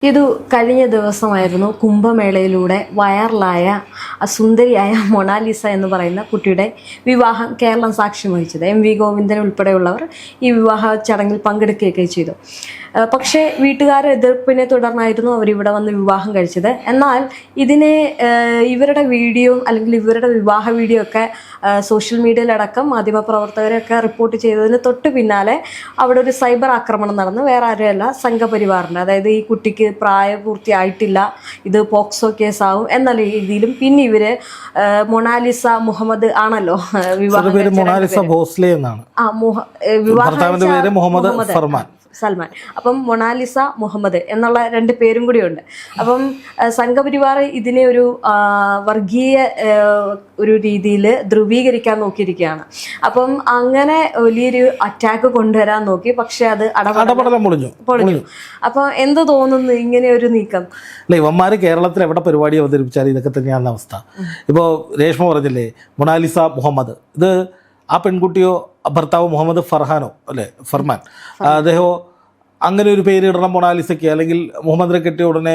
ഇത് കഴിഞ്ഞ ദിവസമായിരുന്നു കുംഭമേളയിലൂടെ വൈറലായ സുന്ദരിയായ മൊണാലിസ എന്ന് പറയുന്ന കുട്ടിയുടെ വിവാഹം കേരളം സാക്ഷ്യം വഹിച്ചത്. MV ഗോവിന്ദൻ ഉൾപ്പെടെയുള്ളവർ ഈ വിവാഹ ചടങ്ങിൽ പങ്കെടുക്കുകയൊക്കെ ചെയ്തു. പക്ഷേ വീട്ടുകാരുടെ എതിർപ്പിനെ തുടർന്നായിരുന്നു അവരിവിടെ വന്ന് വിവാഹം കഴിച്ചത്. എന്നാൽ ഇതിനെ ഇവരുടെ വീഡിയോ അല്ലെങ്കിൽ ഇവരുടെ വിവാഹ വീഡിയോ ഒക്കെ സോഷ്യൽ മീഡിയയിലടക്കം മാധ്യമപ്രവർത്തകരൊക്കെ റിപ്പോർട്ട് ചെയ്തതിന് തൊട്ട് പിന്നാലെ അവിടെ ഒരു സൈബർ ആക്രമണം നടന്നു. വേറെ ആരുമല്ല, സംഘപരിവാറിൻ്റെ, അതായത് ഈ കുട്ടിക്ക് പ്രായപൂർത്തിയായിട്ടില്ല, ഇത് പോക്സോ കേസാവും എന്ന രീതിയിലും പിന്നെ ഇവര് മൊണാലിസ മുഹമ്മദ് ആണല്ലോ സൽമാൻ, അപ്പം മൊണാലിസ മുഹമ്മദ് എന്നുള്ള രണ്ട് പേരും കൂടിയുണ്ട്. അപ്പം സംഘപരിവാർ ഇതിനെ ഒരു വർഗീയ ഒരു രീതിയിൽ ധ്രുവീകരിക്കാൻ നോക്കിയിരിക്കുകയാണ്. അപ്പം അങ്ങനെ വലിയൊരു അറ്റാക്ക് കൊണ്ടുവരാൻ നോക്കി, പക്ഷെ അത് പൊളിഞ്ഞു. അപ്പൊ എന്ത് തോന്നുന്നു ഇങ്ങനെ ഒരു നീക്കം? അല്ല, ഇവന്മാര് കേരളത്തിൽ എവിടെ പരിപാടി അവതരിപ്പിച്ചാലും ഇതൊക്കെ തന്നെയാണ് അവസ്ഥ. ഇപ്പോൾ രേഷ്മ പറഞ്ഞില്ലേ മൊണാലിസ മുഹമ്മദ്, ഇത് ആ പെൺകുട്ടിയോ ഭർത്താവ് മുഹമ്മദ് ഫർഹാനോ അല്ലേ, ഫർമാൻ, അദ്ദേഹമോ അങ്ങനെ ഒരു പേര് ഇടണം മൊണാലിസയ്ക്ക്, അല്ലെങ്കിൽ മുഹമ്മദിനെ കെട്ടിയ ഉടനെ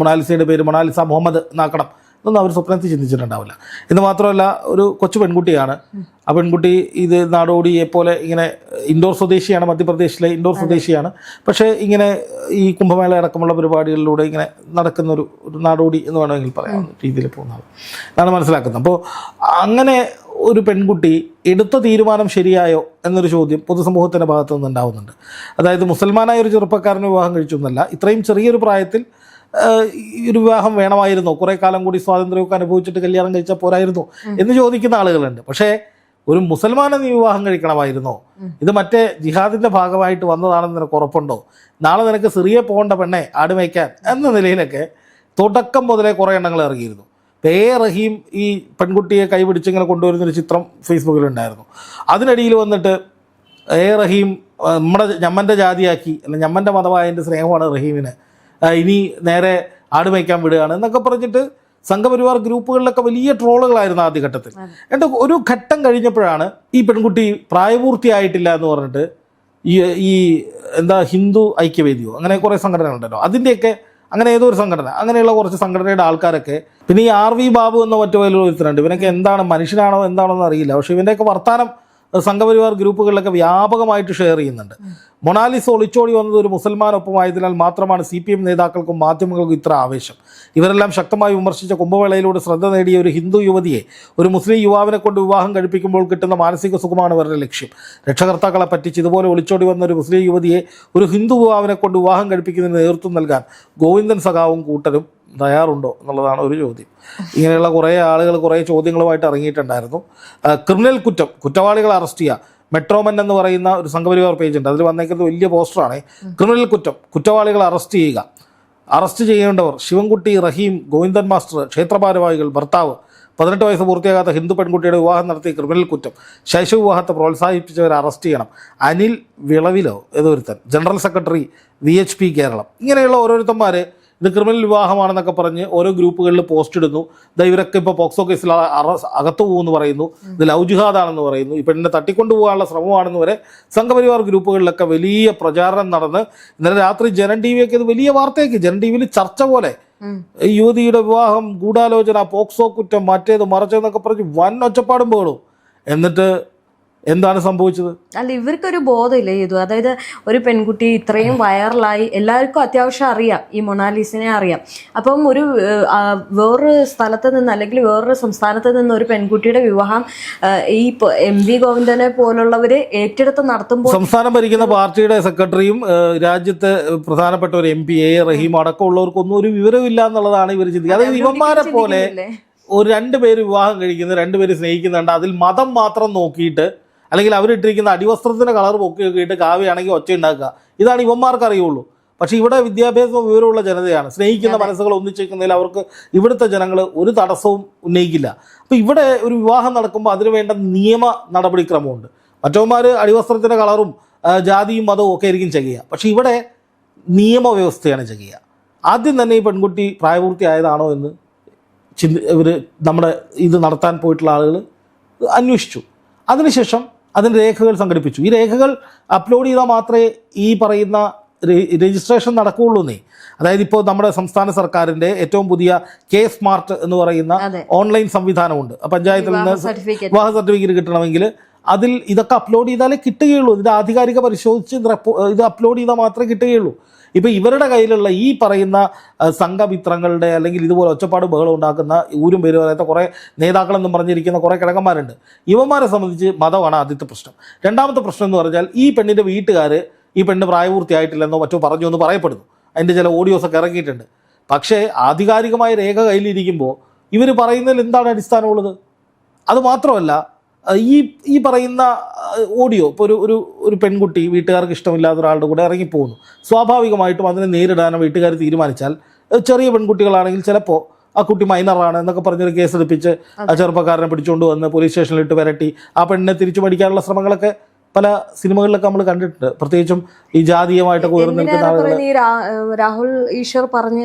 മൊണാലിസയുടെ പേര് മൊണാലിസ മുഹമ്മദ് എന്നാക്കണം, ഇതൊന്നും അവർ സ്വപ്നത്തിൽ ചിന്തിച്ചിട്ടുണ്ടാവില്ല. എന്ന് മാത്രമല്ല, ഒരു കൊച്ചു പെൺകുട്ടിയാണ്. ആ പെൺകുട്ടി ഇത് നാടോടിയെ പോലെ ഇങ്ങനെ ഇൻഡോർ സ്വദേശിയാണ്, മധ്യപ്രദേശിലെ ഇൻഡോർ സ്വദേശിയാണ്. പക്ഷേ ഇങ്ങനെ ഈ കുംഭമേള അടക്കമുള്ള പരിപാടികളിലൂടെ ഇങ്ങനെ നടക്കുന്ന ഒരു നാടോടി എന്ന് വേണമെങ്കിൽ പറയാം രീതിയിൽ പോകുന്ന ആൾ എന്നാണ് മനസ്സിലാക്കുന്നത്. അപ്പോൾ അങ്ങനെ ഒരു പെൺകുട്ടി എടുത്ത തീരുമാനം ശരിയായോ എന്നൊരു ചോദ്യം പൊതുസമൂഹത്തിൻ്റെ ഭാഗത്തു നിന്ന് ഉണ്ടാവുന്നുണ്ട്. അതായത് മുസൽമാനായ ഒരു ചെറുപ്പക്കാരന് വിവാഹം കഴിച്ചു എന്നല്ല, ഇത്രയും ചെറിയൊരു പ്രായത്തിൽ ഒരു വിവാഹം വേണമായിരുന്നോ, കുറേ കാലം കൂടി സ്വാതന്ത്ര്യമൊക്കെ അനുഭവിച്ചിട്ട് കല്യാണം കഴിച്ചാൽ പോരായിരുന്നോ എന്ന് ചോദിക്കുന്ന ആളുകളുണ്ട്. പക്ഷേ ഒരു മുസൽമാനെ നീ വിവാഹം കഴിക്കണമായിരുന്നോ? ഇത് മറ്റേ ജിഹാദിൻ്റെ ഭാഗമായിട്ട് വന്നതാണെന്ന് നിനക്ക് ഉറപ്പുണ്ടോ? നാളെ നിനക്ക് സിറിയ പോകേണ്ട പെണ്ണെ ആട് മേയ്ക്കാൻ എന്ന നിലയിലൊക്കെ തുടക്കം മുതലേ കുറേ എണ്ണങ്ങൾ ഇറങ്ങിയിരുന്നു. റഹീം ഈ പെൺകുട്ടിയെ കൈപിടിച്ചിങ്ങനെ കൊണ്ടുവരുന്നൊരു ചിത്രം ഫേസ്ബുക്കിലുണ്ടായിരുന്നു. അതിനിടയിൽ വന്നിട്ട് റഹീം നമ്മുടെ ഞമ്മൻ്റെ ജാതിയാക്കി, അല്ല ഞമ്മൻ്റെ മതമായതിൻ്റെ സ്നേഹമാണ് റഹീമിന്, ഇനി നേരെ ആട് മേയ്ക്കാൻ വിടുകയാണ് എന്നൊക്കെ പറഞ്ഞിട്ട് സംഘപരിവാർ ഗ്രൂപ്പുകളിലൊക്കെ വലിയ ട്രോളുകളായിരുന്നു ആദ്യഘട്ടത്തിൽ. എന്നിട്ട് ഒരു ഘട്ടം കഴിഞ്ഞപ്പോഴാണ് ഈ പെൺകുട്ടി പ്രായപൂർത്തിയായിട്ടില്ല എന്ന് പറഞ്ഞിട്ട് ഈ ഹിന്ദു ഐക്യവേദിയോ അങ്ങനെ കുറേ സംഘടനകളുണ്ടല്ലോ, അതിൻ്റെയൊക്കെ അങ്ങനെ ഏതോ ഒരു സംഘടന, അങ്ങനെയുള്ള കുറച്ച് സംഘടനയുടെ ആൾക്കാരൊക്കെ, പിന്നെ ഈ RV ബാബു എന്ന മറ്റു ഒരുത്തരുണ്ട്. ഇവനൊക്കെ എന്താണ്, മനുഷ്യനാണോ എന്താണോ എന്ന് അറിയില്ല, പക്ഷേ ഇവൻ്റെയൊക്കെ വർത്താനം സംഘപരിവാർ ഗ്രൂപ്പുകളിലൊക്കെ വ്യാപകമായിട്ട് ഷെയർ ചെയ്യുന്നുണ്ട്. മൊണാലിസ ഒളിച്ചോടി വന്നത് ഒരു മുസൽമാനൊപ്പമായതിനാൽ മാത്രമാണ് CPM നേതാക്കൾക്കും മാധ്യമങ്ങൾക്കും ഇത്ര ആവേശം. ഇവരെല്ലാം ശക്തമായി വിമർശിച്ച കുംഭമേളയിലൂടെ ശ്രദ്ധ നേടിയ ഒരു ഹിന്ദു യുവതിയെ ഒരു മുസ്ലിം യുവാവിനെ കൊണ്ട് വിവാഹം കഴിപ്പിക്കുമ്പോൾ കിട്ടുന്ന മാനസിക സുഖമാണ് ഇവരുടെ ലക്ഷ്യം. രക്ഷകർത്താക്കളെ പറ്റിച്ച് ഇതുപോലെ ഒളിച്ചോടി വന്ന ഒരു മുസ്ലിം യുവതിയെ ഒരു ഹിന്ദു യുവാവിനെ കൊണ്ട് വിവാഹം കഴിപ്പിക്കുന്നതിന് നേതൃത്വം നൽകാൻ ഗോവിന്ദൻ സഖാവും കൂട്ടരും തയ്യാറുണ്ടോ എന്നുള്ളതാണ് ഒരു ചോദ്യം. ഇങ്ങനെയുള്ള കുറേ ആളുകൾ കുറേ ചോദ്യങ്ങളുമായിട്ട് ഇറങ്ങിയിട്ടുണ്ടായിരുന്നു. ക്രിമിനൽ കുറ്റവാളികളെ അറസ്റ്റ് ചെയ്യുക, മെട്രോമൻ എന്ന് പറയുന്ന ഒരു സംഘപരിവാർ പേജുണ്ട്, അതിൽ വന്നേക്കുന്നത് വലിയ പോസ്റ്ററാണ്. ക്രിമിനൽ കുറ്റവാളികളെ അറസ്റ്റ് ചെയ്യുക, അറസ്റ്റ് ചെയ്യേണ്ടവർ ശിവൻകുട്ടി, റഹീം, ഗോവിന്ദൻ മാസ്റ്റർ, ക്ഷേത്രഭാരവാഹികൾ, ഭർത്താവ്, 18 വയസ്സ് പൂർത്തിയാകാത്ത ഹിന്ദു പെൺകുട്ടിയുടെ വിവാഹം നടത്തിയ ക്രിമിനൽ കുറ്റം, ശൈശവ വിവാഹത്തെ പ്രോത്സാഹിപ്പിച്ചവരെ അറസ്റ്റ് ചെയ്യണം. അനിൽ വിളവിലോ ഏതൊരുത്തൻ, ജനറൽ സെക്രട്ടറി VHP കേരളം, ഇങ്ങനെയുള്ള ഓരോരുത്തന്മാർ ഇത് ക്രിമിനൽ വിവാഹമാണെന്നൊക്കെ പറഞ്ഞ് ഓരോ ഗ്രൂപ്പുകളിൽ പോസ്റ്റ് ഇടുന്നു. ഇവരൊക്കെ ഇപ്പോൾ പോക്സോ കേസിൽ അകത്തു പോകുമെന്ന് പറയുന്നു, ഇത് ലവ് ജിഹാദാണെന്ന് പറയുന്നു, ഈ പെണ്ണിനെ തട്ടിക്കൊണ്ടു പോകാനുള്ള ശ്രമമാണെന്ന് വരെ സംഘപരിവാർ ഗ്രൂപ്പുകളിലൊക്കെ വലിയ പ്രചാരണം നടന്ന് ഇന്നലെ രാത്രി ജനൻ TV ഒക്കെ ഇത് വലിയ വാർത്തയാക്കി. ജനൻ TV ചർച്ച പോലെ ഈ യുവതിയുടെ വിവാഹം, ഗൂഢാലോചന, പോക്സോ കുറ്റം, മറ്റേത് മറിച്ചതെന്നൊക്കെ പറഞ്ഞ് വൻ ഒച്ചപ്പാടും പോകണം. എന്നിട്ട് എന്താണ് സംഭവിച്ചത്? അല്ല, ഇവർക്കൊരു ബോധമില്ല ചെയ്തു. അതായത് ഒരു പെൺകുട്ടി ഇത്രയും വൈറലായി, എല്ലാവർക്കും അത്യാവശ്യം അറിയാം, ഈ മൊണാലിസിനെ അറിയാം. അപ്പം ഒരു വേറൊരു സ്ഥലത്ത് നിന്ന് അല്ലെങ്കിൽ വേറൊരു സംസ്ഥാനത്ത് നിന്ന് ഒരു പെൺകുട്ടിയുടെ വിവാഹം ഈ MV ഗോവിന്ദനെ പോലുള്ളവർ ഏറ്റെടുത്ത് നടത്തുമ്പോൾ, സംസ്ഥാനം ഭരിക്കുന്ന പാർട്ടിയുടെ സെക്രട്ടറിയും രാജ്യത്തെ പ്രധാനപ്പെട്ട ഒരു MP റഹീം അടക്കമുള്ളവർക്കൊന്നും ഒരു വിവരമില്ല എന്നുള്ളതാണ് ഇവർ ചിന്തിക്കുക. അതായത് ഇവന്മാരെ പോലെ ഒരു 2 പേര് വിവാഹം കഴിക്കുന്നത്, 2 പേര് സ്നേഹിക്കുന്നുണ്ട്, അതിൽ മതം മാത്രം നോക്കിയിട്ട് അല്ലെങ്കിൽ അവരിട്ടിരിക്കുന്ന അടിവസ്ത്രത്തിൻ്റെ കളർ പൊക്കി നോക്കിയിട്ട് കാവ്യാണെങ്കിൽ ഒച്ച ഉണ്ടാക്കുക, ഇതാണ് ഇവന്മാർക്ക് അറിയുള്ളൂ. പക്ഷേ ഇവിടെ വിദ്യാഭ്യാസവും വിവരമുള്ള ജനതയാണ്. സ്നേഹിക്കുന്ന മനസ്സുകൾ ഒന്നിച്ചേക്കുന്നതിൽ അവർക്ക് ഇവിടുത്തെ ജനങ്ങൾ ഒരു തടസ്സവും ഉന്നയിക്കില്ല. അപ്പോൾ ഇവിടെ ഒരു വിവാഹം നടക്കുമ്പോൾ അതിന് വേണ്ട നിയമ നടപടിക്രമമുണ്ട്. മറ്റവന്മാർ അടിവസ്ത്രത്തിൻ്റെ കളറും ജാതിയും മതവും ഒക്കെ ആയിരിക്കും ചെയ്യുക, പക്ഷേ ഇവിടെ നിയമവ്യവസ്ഥയാണ് ചെയ്യുക. ആദ്യം തന്നെ ഈ പെൺകുട്ടി പ്രായപൂർത്തിയായതാണോ എന്ന് ഇവർ നമ്മുടെ ഇത് നടത്താൻ പോയിട്ടുള്ള ആളുകൾ അന്വേഷിച്ചു. അതിനുശേഷം അതിൻ്റെ രേഖകൾ സംഘടിപ്പിച്ചു. ഈ രേഖകൾ അപ്ലോഡ് ചെയ്താൽ മാത്രമേ ഈ പറയുന്ന രജിസ്ട്രേഷൻ നടക്കുകയുള്ളൂ എന്നേ. അതായത് ഇപ്പോൾ നമ്മുടെ സംസ്ഥാന സർക്കാരിൻ്റെ ഏറ്റവും പുതിയ കെ സ്മാർട്ട് എന്ന് പറയുന്ന ഓൺലൈൻ സംവിധാനമുണ്ട്. പഞ്ചായത്തിൽ നിന്ന് വിവാഹ സർട്ടിഫിക്കറ്റ് കിട്ടണമെങ്കിൽ അതിൽ ഇതൊക്കെ അപ്ലോഡ് ചെയ്താലേ കിട്ടുകയുള്ളൂ. ഇതിൻ്റെ ആധികാരിക പരിശോധിച്ച് ഇത് അപ്ലോഡ് ചെയ്താൽ മാത്രമേ കിട്ടുകയുള്ളൂ. ഇപ്പോൾ ഇവരുടെ കയ്യിലുള്ള ഈ പറയുന്ന സംഘമിത്രങ്ങളുടെ അല്ലെങ്കിൽ ഇതുപോലെ ഒച്ചപ്പാട് ബഹളം ഉണ്ടാക്കുന്ന ഊരും പേരും പറയാത്ത കുറേ നേതാക്കളെന്നും പറഞ്ഞിരിക്കുന്ന കുറേ കിഴങ്ങന്മാരുണ്ട്. ഇവന്മാരെ സംബന്ധിച്ച് മതമാണ് ആദ്യത്തെ പ്രശ്നം. രണ്ടാമത്തെ പ്രശ്നം എന്ന് പറഞ്ഞാൽ ഈ പെണ്ണിൻ്റെ വീട്ടുകാർ ഈ പെണ്ണ് പ്രായപൂർത്തിയായിട്ടില്ലെന്നോ മറ്റോ പറഞ്ഞു എന്ന് പറയപ്പെടുന്നു. അതിൻ്റെ ചില ഓഡിയോസൊക്കെ ഇറങ്ങിയിട്ടുണ്ട്. പക്ഷേ ആധികാരികമായ രേഖ കയ്യിലിരിക്കുമ്പോൾ ഇവർ പറയുന്നതിൽ എന്താണ് അടിസ്ഥാനമുള്ളത്? അതുമാത്രമല്ല, ഈ പറയുന്ന ഓഡിയോ ഇപ്പോൾ ഒരു പെൺകുട്ടി വീട്ടുകാർക്ക് ഇഷ്ടമില്ലാത്ത ഒരാളുടെ കൂടെ ഇറങ്ങിപ്പോകുന്നു. സ്വാഭാവികമായിട്ടും അതിനെ നേരിടാനോ വീട്ടുകാർ തീരുമാനിച്ചാൽ ചെറിയ പെൺകുട്ടികളാണെങ്കിൽ ചിലപ്പോൾ ആ കുട്ടി മൈനറാണ് എന്നൊക്കെ പറഞ്ഞൊരു കേസെടുപ്പിച്ച് ആ ചെറുപ്പക്കാരനെ പിടിച്ചുകൊണ്ട് വന്ന് പോലീസ് സ്റ്റേഷനിലിട്ട് വരട്ടി ആ പെണ്ണിനെ തിരിച്ചു പഠിക്കാനുള്ള ശ്രമങ്ങളൊക്കെ പല സിനിമകളിലൊക്കെ നമ്മൾ കണ്ടിട്ടുണ്ട്. പ്രത്യേകിച്ചും ഈ ജാതീയമായിട്ടൊക്കെ ഉയർന്നു നിൽക്കുന്ന ആളുകൾ. രാഹുൽ ഈശ്വർ പറഞ്ഞ്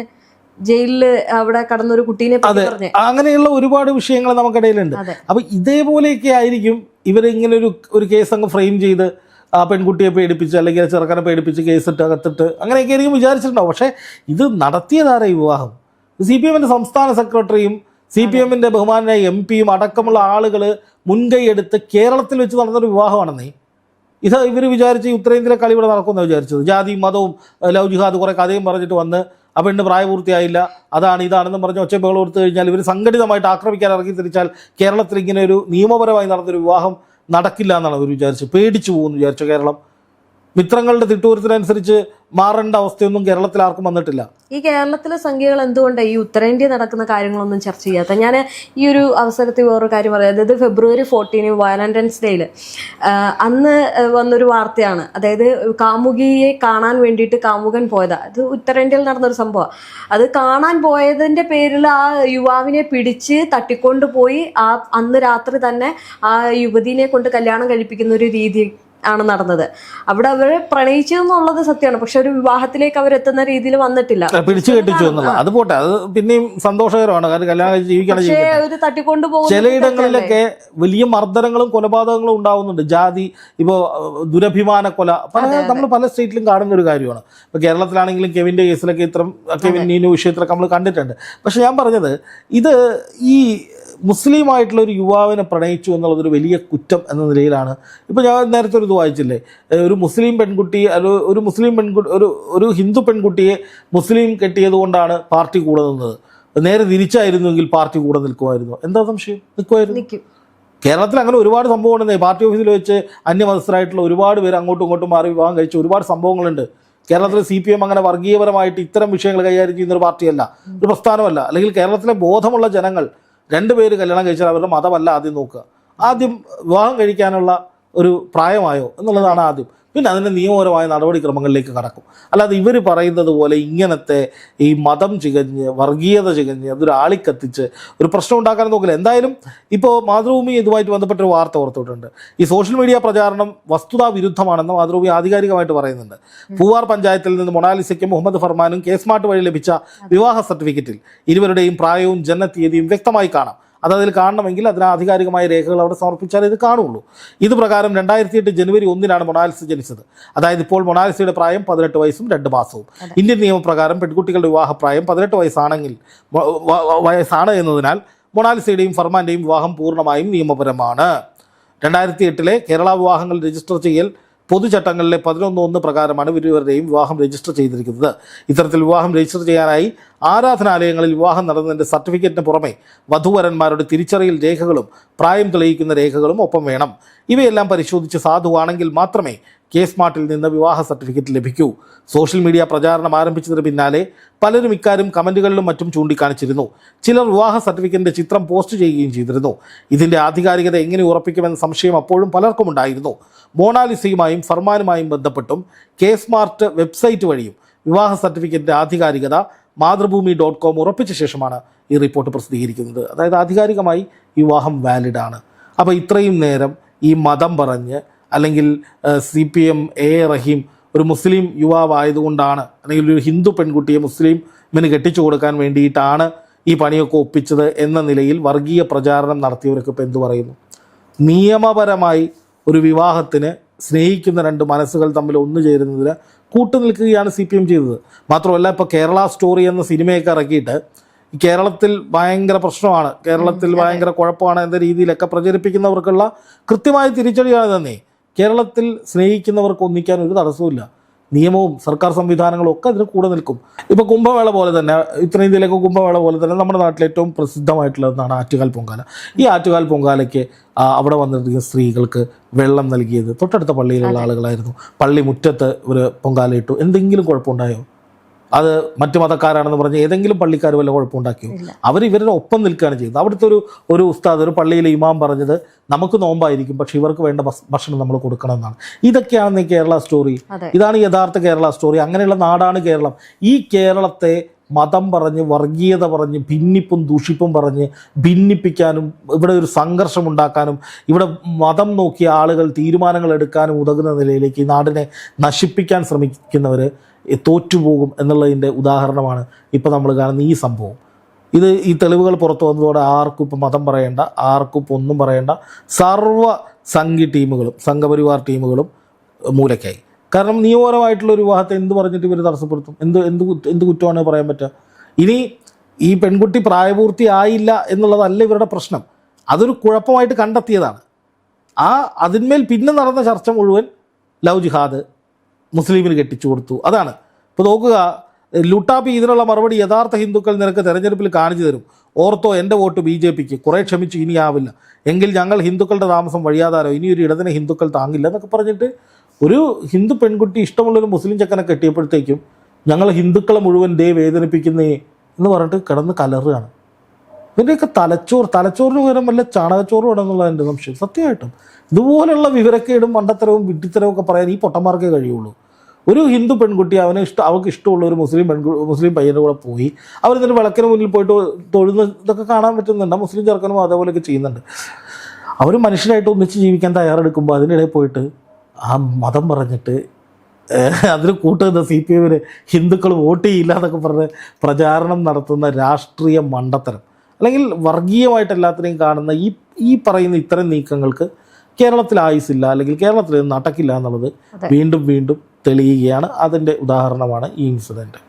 ജയിലില് അവിടെ കടന്നൊരു കുട്ടീനെ അതെ, അങ്ങനെയുള്ള ഒരുപാട് വിഷയങ്ങൾ നമുക്കിടയിലുണ്ട്. അപ്പൊ ഇതേപോലെയൊക്കെ ആയിരിക്കും ഇവരിങ്ങനെ ഒരു കേസ് അങ്ങ് ഫ്രെയിം ചെയ്ത് ആ പെൺകുട്ടിയെ പേടിപ്പിച്ച് അല്ലെങ്കിൽ ചെറുക്കനെ പേടിപ്പിച്ച് കേസിട്ട് അകത്തിട്ട് അങ്ങനെയൊക്കെ ആയിരിക്കും വിചാരിച്ചിട്ടുണ്ടാവും. പക്ഷേ ഇത് നടത്തിയതാരാ ഈ വിവാഹം? CPM-ന്റെ സംസ്ഥാന സെക്രട്ടറിയും CPM-ന്റെ ബഹുമാനായ MP-യും അടക്കമുള്ള ആളുകൾ മുൻകൈ എടുത്ത് കേരളത്തിൽ വെച്ച് നടന്നൊരു വിവാഹമാണെന്നേ. ഇത് ഇവർ വിചാരിച്ച് ഉത്തരേന്ത്യയിലെ കളി ഇവിടെ നടക്കുമെന്നാണ് വിചാരിച്ചത്. ജാതിയും മതവും ലവ് ജിഹാദ് കുറേ കഥയും പറഞ്ഞിട്ട് വന്ന് ആ പെണ്ണ് പ്രായപൂർത്തിയായില്ല, അതാണ് ഇതാണെന്നും പറഞ്ഞ് ഒച്ചപ്പേകൾ കൊടുത്തു കഴിഞ്ഞാൽ ഇവർ സംഘടിതമായിട്ട് ആക്രമിക്കാൻ ഇറങ്ങി തിരിച്ചാൽ കേരളത്തിൽ ഇങ്ങനെ ഒരു നിയമപരമായി നടന്നൊരു വിവാഹം നടക്കില്ല എന്നാണ് അവർ വിചാരിച്ചു. പേടിച്ചു പോകുമെന്ന് വിചാരിച്ചു കേരളം. മിത്രങ്ങളുടെ തിട്ടൂരത്തിനനുസരിച്ച് മാറേണ്ട അവസ്ഥയൊന്നും കേരളത്തിൽ ആർക്കും വന്നിട്ടില്ല. ഈ കേരളത്തിലെ സംഖ്യകൾ എന്തുകൊണ്ടാണ് ഈ ഉത്തരേന്ത്യ നടക്കുന്ന കാര്യങ്ങളൊന്നും ചർച്ച ചെയ്യാത്ത? ഞാൻ ഈ ഒരു അവസരത്തിൽ വേറൊരു കാര്യം പറയാം. അതായത് February 14 വാലന്റൈൻസ് ഡേയിൽ അന്ന് വന്നൊരു വാർത്തയാണ്. അതായത് കാമുകിയെ കാണാൻ വേണ്ടിയിട്ട് കാമുകൻ പോയതാ. അത് ഉത്തരേന്ത്യയിൽ നടന്നൊരു സംഭവമാണ്. അത് കാണാൻ പോയതിൻ്റെ പേരിൽ ആ യുവാവിനെ പിടിച്ച് തട്ടിക്കൊണ്ട് പോയി അന്ന് രാത്രി തന്നെ ആ യുവതിനെ കൊണ്ട് കല്യാണം കഴിപ്പിക്കുന്ന ഒരു രീതി ആണ് നടന്നത്. അവിടെ അവർ പ്രണയിച്ചു എന്നുള്ളത് സത്യമാണ്. പക്ഷെ ഒരു വിവാഹത്തിലേക്ക് അവരെത്തുന്ന രീതിയിൽ വന്നിട്ടില്ല. പിടിച്ചു കെട്ടിച്ചു എന്നുള്ളത് അത് പോട്ടെ, അത് പിന്നെയും സന്തോഷകരമാണ്. കാരണം കല്യാണം ജീവിക്കണം. ഒരു തട്ടിക്കൊണ്ടു പോകും. ചിലയിടങ്ങളിലൊക്കെ വലിയ മർദ്ദനങ്ങളും കൊലപാതകങ്ങളും ഉണ്ടാവുന്നുണ്ട്. ജാതി, ഇപ്പോൾ ദുരഭിമാന കൊല നമ്മൾ പല സ്റ്റേറ്റിലും കാണുന്ന ഒരു കാര്യമാണ്. ഇപ്പോൾ കേരളത്തിലാണെങ്കിലും കെവിൻ്റെ കേസിലൊക്കെ കെവിൻ നീനു വിഷയത്തിലൊക്കെ നമ്മൾ കണ്ടിട്ടുണ്ട്. പക്ഷെ ഞാൻ പറഞ്ഞത് ഇത് ഈ മുസ്ലിമായിട്ടുള്ള ഒരു യുവാവിനെ പ്രണയിച്ചു എന്നുള്ളതൊരു വലിയ കുറ്റം എന്ന നിലയിലാണ്. ഇപ്പോൾ ഞാൻ നേരത്തെ ഒരു ഇത് വായിച്ചില്ലേ, ഒരു മുസ്ലിം പെൺകുട്ടി ഒരു ഹിന്ദു പെൺകുട്ടിയെ മുസ്ലിം കെട്ടിയത് കൊണ്ടാണ് പാർട്ടി കൂടെ നിന്നത്. നേരെ തിരിച്ചായിരുന്നുവെങ്കിൽ പാർട്ടി കൂടെ നിൽക്കുമായിരുന്നു. എന്താ സംശയം? നിൽക്കുമായിരുന്നു. കേരളത്തിൽ അങ്ങനെ ഒരുപാട് സംഭവമുണ്ടെന്നേ. പാർട്ടി ഓഫീസിൽ വെച്ച് അന്യമതസ്ഥരായിട്ടുള്ള ഒരുപാട് പേര് അങ്ങോട്ടും ഇങ്ങോട്ടും മാറി വിവാഹം കഴിച്ച ഒരുപാട് സംഭവങ്ങളുണ്ട്. കേരളത്തിലെ CPM അങ്ങനെ വർഗീയപരമായിട്ട് ഇത്തരം വിഷയങ്ങൾ കൈകാര്യം ചെയ്യുന്ന ഒരു പാർട്ടിയല്ല, ഒരു പ്രസ്ഥാനമല്ല. അല്ലെങ്കിൽ കേരളത്തിലെ ബോധമുള്ള ജനങ്ങൾ രണ്ടുപേര് കല്യാണം കഴിച്ചാൽ അവരുടെ മതമല്ല ആദ്യം നോക്കുക. ആദ്യം വിവാഹം കഴിക്കാനുള്ള ഒരു പ്രായമായോ എന്നുള്ളതാണ് ആദ്യം. പിന്നെ അതിൻ്റെ നിയമപരമായ നടപടിക്രമങ്ങളിലേക്ക് കടക്കും. അല്ലാതെ ഇവർ പറയുന്നത് പോലെ ഇങ്ങനത്തെ ഈ മതം ചികഞ്ഞ് വർഗീയത ചികഞ്ഞ് അതൊരു ആളിക്കത്തിച്ച് ഒരു പ്രശ്നം ഉണ്ടാക്കാൻ നോക്കില്ല. എന്തായാലും ഇപ്പോൾ മാതൃഭൂമി ഇതുമായിട്ട് ബന്ധപ്പെട്ടൊരു വാർത്ത ഓർത്തിട്ടുണ്ട്. ഈ സോഷ്യൽ മീഡിയ പ്രചാരണം വസ്തുതാ വിരുദ്ധമാണെന്ന് മാതൃഭൂമി ആധികാരികമായിട്ട് പറയുന്നുണ്ട്. പൂവാർ പഞ്ചായത്തിൽ നിന്ന് മൊണാലിസയ്ക്കും മുഹമ്മദ് ഫർമാനും കെ സ്മാർട്ട് വഴി ലഭിച്ച വിവാഹ സർട്ടിഫിക്കറ്റിൽ ഇരുവരുടെയും പ്രായവും ജനനത്തീയതിയും വ്യക്തമായി കാണാം. അതതിൽ കാണണമെങ്കിൽ അതിന് ആധികാരികമായ രേഖകൾ അവിടെ സമർപ്പിച്ചാലേ ഇത് കാണുള്ളൂ. ഇത് പ്രകാരം 2008 ജനുവരി 1 മൊണാലിസ ജനിച്ചത്. അതായത് ഇപ്പോൾ മൊണാലിസയുടെ പ്രായം 18 വയസ്സും 2 മാസവും. ഇന്ത്യൻ നിയമപ്രകാരം പെൺകുട്ടികളുടെ വിവാഹപ്രായം 18 വയസ്സാണ് എന്നതിനാൽ മൊണാലിസയുടെയും ഫർമാൻ്റെയും വിവാഹം പൂർണ്ണമായും നിയമപരമാണ്. 2008 കേരള വിവാഹങ്ങൾ രജിസ്റ്റർ ചെയ്യൽ പൊതുചട്ടങ്ങളിലെ 11(1) പ്രകാരമാണ് ഇരുവരുടെയും വിവാഹം രജിസ്റ്റർ ചെയ്തിരിക്കുന്നത്. ഇത്തരത്തിൽ വിവാഹം രജിസ്റ്റർ ചെയ്യാനായി ആരാധനാലയങ്ങളിൽ വിവാഹം നടന്നതിൻ്റെ സർട്ടിഫിക്കറ്റിന് പുറമെ വധൂവരന്മാരുടെ തിരിച്ചറിയൽ രേഖകളും പ്രായം തെളിയിക്കുന്ന രേഖകളും ഒപ്പം വേണം. ഇവയെല്ലാം പരിശോധിച്ച് സാധുവാണെങ്കിൽ മാത്രമേ കെ സ്മാർട്ടിൽ നിന്ന് വിവാഹ സർട്ടിഫിക്കറ്റ് ലഭിക്കൂ. സോഷ്യൽ മീഡിയ പ്രചാരണം ആരംഭിച്ചതിന് പിന്നാലെ പലരും ഇക്കാര്യം കമൻറ്റുകളിലും മറ്റും ചൂണ്ടിക്കാണിച്ചിരുന്നു. ചിലർ വിവാഹ സർട്ടിഫിക്കറ്റിൻ്റെ ചിത്രം പോസ്റ്റ് ചെയ്യുകയും ചെയ്തിരുന്നു. ഇതിൻ്റെ ആധികാരികത എങ്ങനെ ഉറപ്പിക്കുമെന്ന സംശയം അപ്പോഴും പലർക്കും ഉണ്ടായിരുന്നു. മൊണാലിസയുമായും ഫർമാനുമായും ബന്ധപ്പെട്ടും കെ സ്മാർട്ട് വെബ്സൈറ്റ് വഴിയും വിവാഹ സർട്ടിഫിക്കറ്റിൻ്റെ ആധികാരികത മാതൃഭൂമി.com ഉറപ്പിച്ച ശേഷമാണ് ഈ റിപ്പോർട്ട് പ്രസിദ്ധീകരിക്കുന്നത്. അതായത് ആധികാരികമായി വിവാഹം വാലിഡാണ്. അപ്പോൾ ഇത്രയും നേരം ഈ മതം പറഞ്ഞ് അല്ലെങ്കിൽ CPM റഹീം ഒരു മുസ്ലിം യുവാവായതുകൊണ്ടാണ്, അല്ലെങ്കിൽ ഒരു ഹിന്ദു പെൺകുട്ടിയെ മുസ്ലിമിന് കെട്ടിച്ചു കൊടുക്കാൻ വേണ്ടിയിട്ടാണ് ഈ പണിയൊക്കെ ഒപ്പിച്ചത് എന്ന നിലയിൽ വർഗീയ പ്രചാരണം നടത്തിയവരൊക്കെ ഇപ്പോൾ എന്തു പറയുന്നു? നിയമപരമായി ഒരു വിവാഹത്തിന് സ്നേഹിക്കുന്ന രണ്ട് മനസ്സുകൾ തമ്മിൽ ഒന്നു ചേരുന്നതിന് കൂട്ടുനിൽക്കുകയാണ് CPM ചെയ്തത്. മാത്രമല്ല ഇപ്പോൾ കേരള സ്റ്റോറി എന്ന സിനിമയൊക്കെ ഇറക്കിയിട്ട് കേരളത്തിൽ ഭയങ്കര പ്രശ്നമാണ്, കേരളത്തിൽ ഭയങ്കര കുഴപ്പമാണ് എന്ന രീതിയിലൊക്കെ പ്രചരിപ്പിക്കുന്നവർക്കുള്ള കൃത്യമായ തിരിച്ചടിയാണ് തന്നെ. കേരളത്തിൽ സ്നേഹിക്കുന്നവർക്ക് ഒന്നിക്കാൻ ഒരു തടസ്സവുമില്ല. നിയമവും സർക്കാർ സംവിധാനങ്ങളും ഒക്കെ അതിന് കൂടെ നിൽക്കും. ഇപ്പോൾ കുംഭമേള പോലെ തന്നെ, ഉത്തരേന്ത്യയിലേക്ക് കുംഭമേള പോലെ തന്നെ നമ്മുടെ നാട്ടിൽ ഏറ്റവും പ്രസിദ്ധമായിട്ടുള്ളതാണ് ആറ്റുകാൽ പൊങ്കാല. ഈ ആറ്റുകാൽ പൊങ്കാലയ്ക്ക് അവിടെ വന്നിരിക്കുന്ന സ്ത്രീകൾക്ക് വെള്ളം നൽകിയത് തൊട്ടടുത്ത പള്ളിയിലുള്ള ആളുകളായിരുന്നു. പള്ളി മുറ്റത്ത് ഒരു പൊങ്കാല ഇട്ടു. എന്തെങ്കിലും കുഴപ്പമുണ്ടായോ? അത് മറ്റു മതക്കാരാണെന്ന് പറഞ്ഞ് ഏതെങ്കിലും പള്ളിക്കാർ വല്ല കുഴപ്പമുണ്ടാക്കിയോ? അവർ ഇവരുടെ ഒപ്പം നിൽക്കുകയാണ് ചെയ്തത്. അവിടുത്തെ ഒരു ഉസ്താദ്, ഒരു പള്ളിയിലെ ഇമാം പറഞ്ഞത് നമുക്ക് നോമ്പായിരിക്കും, പക്ഷെ ഇവർക്ക് വേണ്ട ഭക്ഷണം നമ്മൾ കൊടുക്കണം എന്നാണ്. ഇതൊക്കെയാണ് കേരള സ്റ്റോറി. ഇതാണ് യഥാർത്ഥ കേരള സ്റ്റോറി. അങ്ങനെയുള്ള നാടാണ് കേരളം. ഈ കേരളത്തെ മതം പറഞ്ഞ്, വർഗീയത പറഞ്ഞ്, ഭിന്നിപ്പും ദൂഷിപ്പും പറഞ്ഞ് ഭിന്നിപ്പിക്കാനും ഇവിടെ ഒരു സംഘർഷം ഉണ്ടാക്കാനും ഇവിടെ മതം നോക്കിയ ആളുകൾ തീരുമാനങ്ങൾ എടുക്കാനും ഉതകുന്ന നിലയിലേക്ക് ഈ നാടിനെ നശിപ്പിക്കാൻ ശ്രമിക്കുന്നവർ തോറ്റുപോകും എന്നുള്ളതിൻ്റെ ഉദാഹരണമാണ് ഇപ്പോൾ നമ്മൾ കാണുന്ന ഈ സംഭവം. ഈ തെളിവുകൾ പുറത്തു വന്നതോടെ ആർക്കും ഇപ്പം മതം പറയേണ്ട, ആർക്കും ഇപ്പം ഒന്നും പറയേണ്ട. സർവ്വ സംഘപരിവാർ ടീമുകളും മൂലയ്ക്കായി. കാരണം നിയമപരമായിട്ടുള്ള ഒരു വിവാഹത്തെ എന്ത് പറഞ്ഞിട്ട് ഇവർ തടസ്സപ്പെടുത്തും? എന്ത് കുറ്റമാണ് പറയാൻ പറ്റുക? ഇനി ഈ പെൺകുട്ടി പ്രായപൂർത്തിയായില്ല എന്നുള്ളതല്ല ഇവരുടെ പ്രശ്നം, അതൊരു കുഴപ്പമായിട്ട് കണ്ടെത്തിയതാണ്. അതിന്മേൽ പിന്നെ നടന്ന ചർച്ച മുഴുവൻ ലവ് ജിഹാദ്, മുസ്ലിമിന് കെട്ടിച്ചു കൊടുത്തു, അതാണ്. ഇപ്പോൾ നോക്കുക, ലുട്ടാപ്പി ഇതിനുള്ള മറുപടി യഥാർത്ഥ ഹിന്ദുക്കൾ നിനക്ക് തെരഞ്ഞെടുപ്പിൽ കാണിച്ചു തരും. ഓർത്തോ, എൻ്റെ വോട്ട് BJPക്ക്, കുറേ ക്ഷമിച്ചു, ഇനിയാവില്ല, എങ്കിൽ ഞങ്ങൾ ഹിന്ദുക്കളുടെ താമസം വഴിയാതാരോ, ഇനിയൊരു ഇടതിനെ ഹിന്ദുക്കൾ താങ്ങില്ല എന്നൊക്കെ പറഞ്ഞിട്ട് ഒരു ഹിന്ദു പെൺകുട്ടി ഇഷ്ടമുള്ളൊരു മുസ്ലിം ചെക്കനെ കെട്ടിയപ്പോഴത്തേക്കും ഞങ്ങൾ ഹിന്ദുക്കളെ മുഴുവൻ വേദനിപ്പിക്കുന്നേ എന്ന് പറഞ്ഞിട്ട് കിടന്ന് കലറുകയാണ്. ഇതിൻ്റെയൊക്കെ തലച്ചോറിന് പകരം വല്ല ചാണകച്ചോറും ഇടന്നുള്ളത് എൻ്റെ സംശയം. സത്യമായിട്ടും ഇതുപോലുള്ള വിവരക്കേടും മണ്ടത്തരവും വിഡ്ഢിത്തരവും ഒക്കെ പറയാൻ ഈ പൊട്ടന്മാർക്കേ കഴിയുള്ളൂ. ഒരു ഹിന്ദു പെൺകുട്ടി അവൾക്ക് ഇഷ്ടമുള്ള ഒരു മുസ്ലിം പയ്യൻ്റെ കൂടെ പോയി അവരിതിൻ്റെ വിളക്കിന് മുന്നിൽ പോയിട്ട് തൊഴുന്ന ഇതൊക്കെ കാണാൻ പറ്റുന്നുണ്ട്. മുസ്ലിം ചെറുക്കനും അതേപോലെയൊക്കെ ചെയ്യുന്നുണ്ട്. അവർ മനുഷ്യരായിട്ട് ഒന്നിച്ച് ജീവിക്കാൻ തയ്യാറെടുക്കുമ്പോൾ അതിനിടയിൽ പോയിട്ട് ആ മതം പറഞ്ഞിട്ട് അതിന് കൂട്ടുന്ന CPM ഹിന്ദുക്കൾ വോട്ട് ചെയ്യില്ല എന്നൊക്കെ പറഞ്ഞ് പ്രചാരണം നടത്തുന്ന രാഷ്ട്രീയ മണ്ടത്തരം, അല്ലെങ്കിൽ വർഗീയമായിട്ട് എല്ലാത്തിനെയും കാണുന്ന ഈ പറയുന്ന ഇത്തരം നീക്കങ്ങൾക്ക് കേരളത്തിൽ ആയുസില്ല, അല്ലെങ്കിൽ കേരളത്തിൽ നടക്കില്ല എന്നുള്ളത് വീണ്ടും തെളിയുകയാണ്. അതിൻ്റെ ഉദാഹരണമാണ് ഈ ഇൻസിഡൻറ്റ്.